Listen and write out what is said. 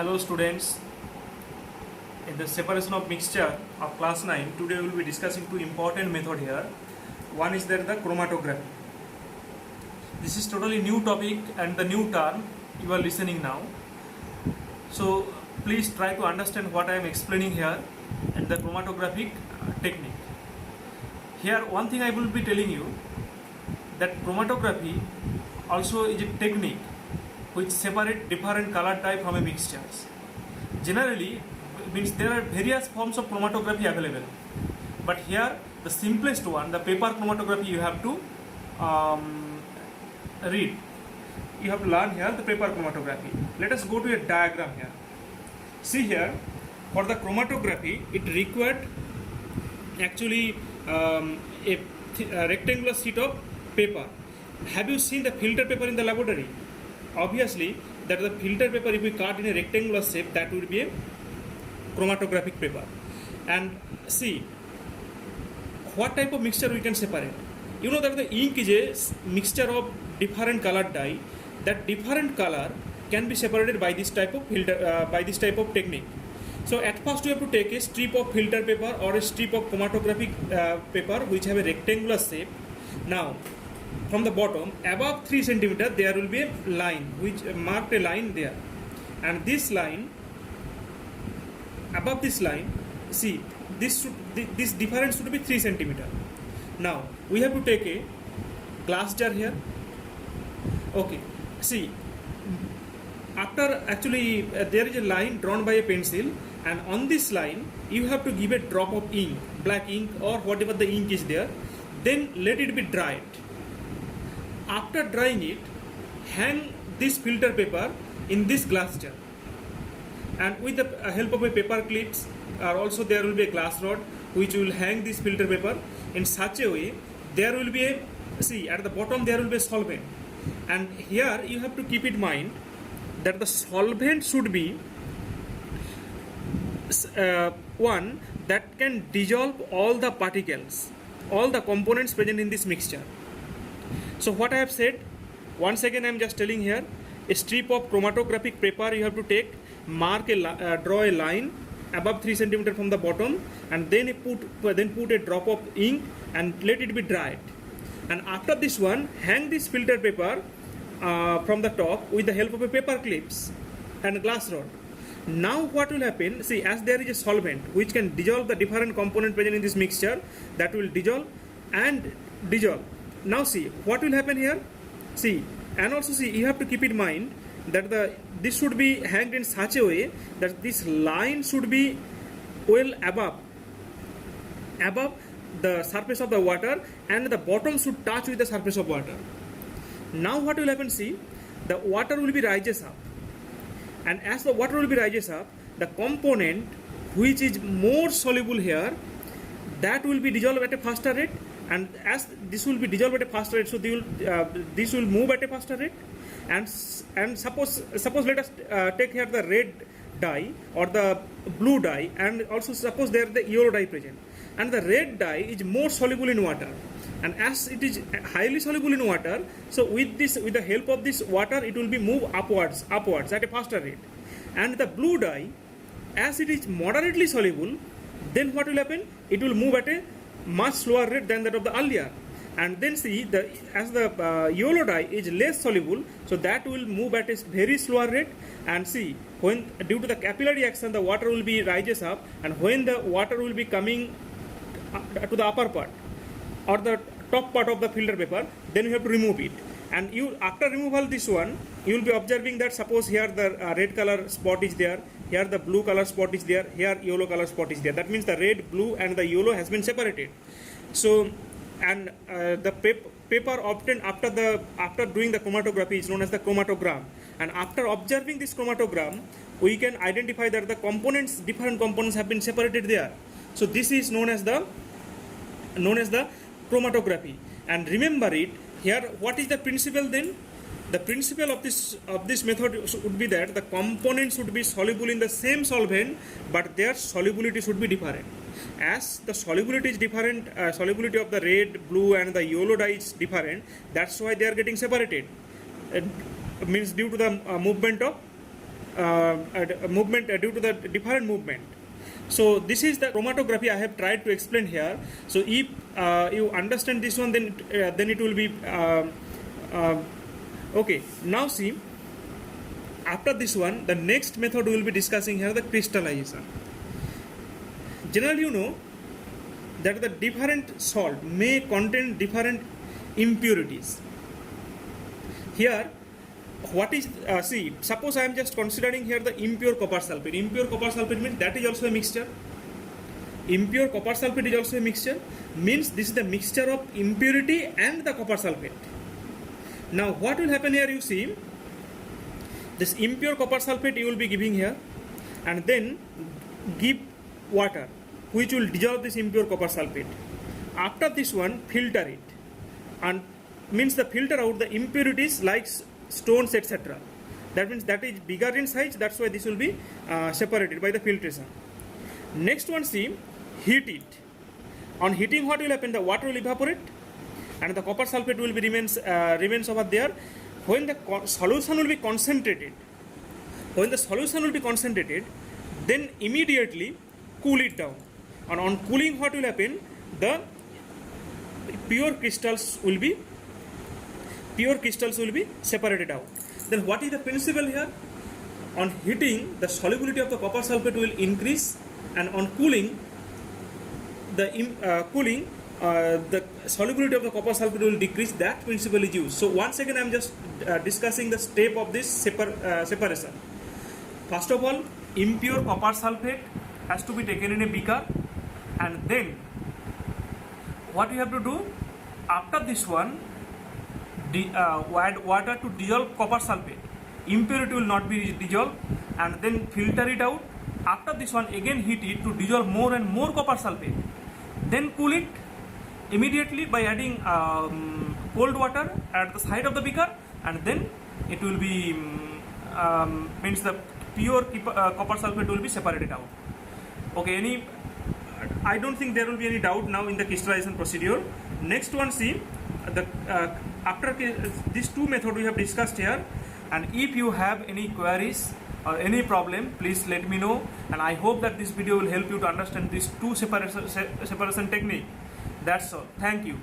Hello students, in the separation of mixture of class 9, today we will be discussing two important method here. One is there the chromatography. This is totally new topic and the new term you are listening now. So please try to understand what I am explaining here and the chromatographic technique. Here one thing I will be telling you that chromatography also is a technique which separate different color type from a mixtures. Generally, means there are various forms of chromatography available, but here the simplest one, the paper chromatography, you have to read. You have to learn here the paper chromatography. Let us go to a diagram here. See here, for the chromatography, it required actually a rectangular sheet of paper. Have you seen the filter paper in the laboratory? Obviously, that the filter paper, if we cut in a rectangular shape, that would be a chromatographic paper. And see, what type of mixture we can separate? You know that the ink is a mixture of different colored dye. That different color can be separated by this type of filter, by this type of technique. So at first, you have to take a strip of filter paper or a strip of chromatographic paper which have a rectangular shape. Now, from the bottom above 3 centimeter there will be a line which marked a line there, and this line, above this line, see this difference should be 3 centimeter. Now we have to take a glass jar here. Okay, see, after actually there is a line drawn by a pencil, and on this line you have to give a drop of ink, black ink or whatever the ink is there, then let it be dried. After drying it, hang this filter paper in this glass jar, and with the help of a paper clips, or also there will be a glass rod which will hang this filter paper in such a way there will be a, see, at the bottom there will be a solvent, and here you have to keep in mind that the solvent should be one that can dissolve all the particles, all the components present in this mixture. So what I have said, once again I am just telling here, a strip of chromatographic paper you have to take, mark a draw a line above 3 centimeter from the bottom, and then put a drop of ink and let it be dried. And after this one, hang this filter paper from the top with the help of a paper clips and a glass rod. Now what will happen, see, as there is a solvent which can dissolve the different component present in this mixture, that will dissolve and dissolve. Now see, what will happen here? See, and also see, you have to keep in mind that this should be hanged in such a way that this line should be well above the surface of the water, and the bottom should touch with the surface of water. Now what will happen, see, the water will be rises up, and as the water will be rises up, the component which is more soluble here, that will be dissolved at a faster rate, and as this will be dissolved at a faster rate, so this will move at a faster rate. And suppose let us take here the red dye or the blue dye, and also suppose there the yellow dye present, and the red dye is more soluble in water, and as it is highly soluble in water, so with the help of this water it will be move upwards at a faster rate. And the blue dye, as it is moderately soluble, then what will happen, it will move at a much slower rate than that of the earlier. And then see, as the yellow dye is less soluble, so that will move at a very slower rate. And see, when due to the capillary action the water will be rises up, and when the water will be coming to the upper part or the top part of the filter paper, then you have to remove it. And you, after removal this one, you will be observing that suppose here the red color spot is there, here the blue color spot is there, here yellow color spot is there. That means the red, blue and the yellow has been separated. So, and the paper obtained after doing the chromatography is known as the chromatogram. And after observing this chromatogram, we can identify that the components, different components have been separated there. So this is known as the chromatography. And remember it here. What is the principle then? The principle of this method would be that the components should be soluble in the same solvent, but their solubility should be different. As the solubility is different, solubility of the red, blue and the yellow dye is different, that's why they are getting separated. It means due to the movement of movement due to the different movement. So this is the chromatography I have tried to explain here. So if you understand this one, then it will be okay. Now see, after this one, the next method we will be discussing here, the crystallization. Generally, you know that the different salt may contain different impurities. Here, what is see? Suppose I am just considering here the impure copper sulfate. Impure copper sulfate means that is also a mixture. Impure copper sulfate is also a mixture. Means this is the mixture of impurity and the copper sulfate. Now, what will happen here? You see, this impure copper sulfate you will be giving here, and then give water, which will dissolve this impure copper sulfate. After this one, filter it, and means the filter out the impurities like stones, etc. That means that is bigger in size. That's why this will be separated by the filtration. Next one, see, heat it. On heating, what will happen? The water will evaporate, and the copper sulfate will be remains over there. When the solution will be concentrated, then immediately cool it down. And on cooling, what will happen? The pure crystals will be separated out. Then what is the principle here? On heating, the solubility of the copper sulfate will increase, and on cooling, the solubility of the copper sulfate will decrease. That principle is used. So once again, I am just discussing the step of this separation. First of all, impure copper sulfate has to be taken in a beaker, and then what you have to do after this one, add water to dissolve copper sulfate. Impurity will not be dissolved, and then filter it out. After this one, again heat it to dissolve more and more copper sulfate. Then cool it immediately by adding cold water at the side of the beaker, and then it will be means the pure copper sulfate will be separated out. Okay, I don't think there will be any doubt now in the crystallization procedure. Next one, see, after these two methods we have discussed here, and if you have any queries or any problem, please let me know, and I hope that this video will help you to understand these two separation technique. That's all. Thank you.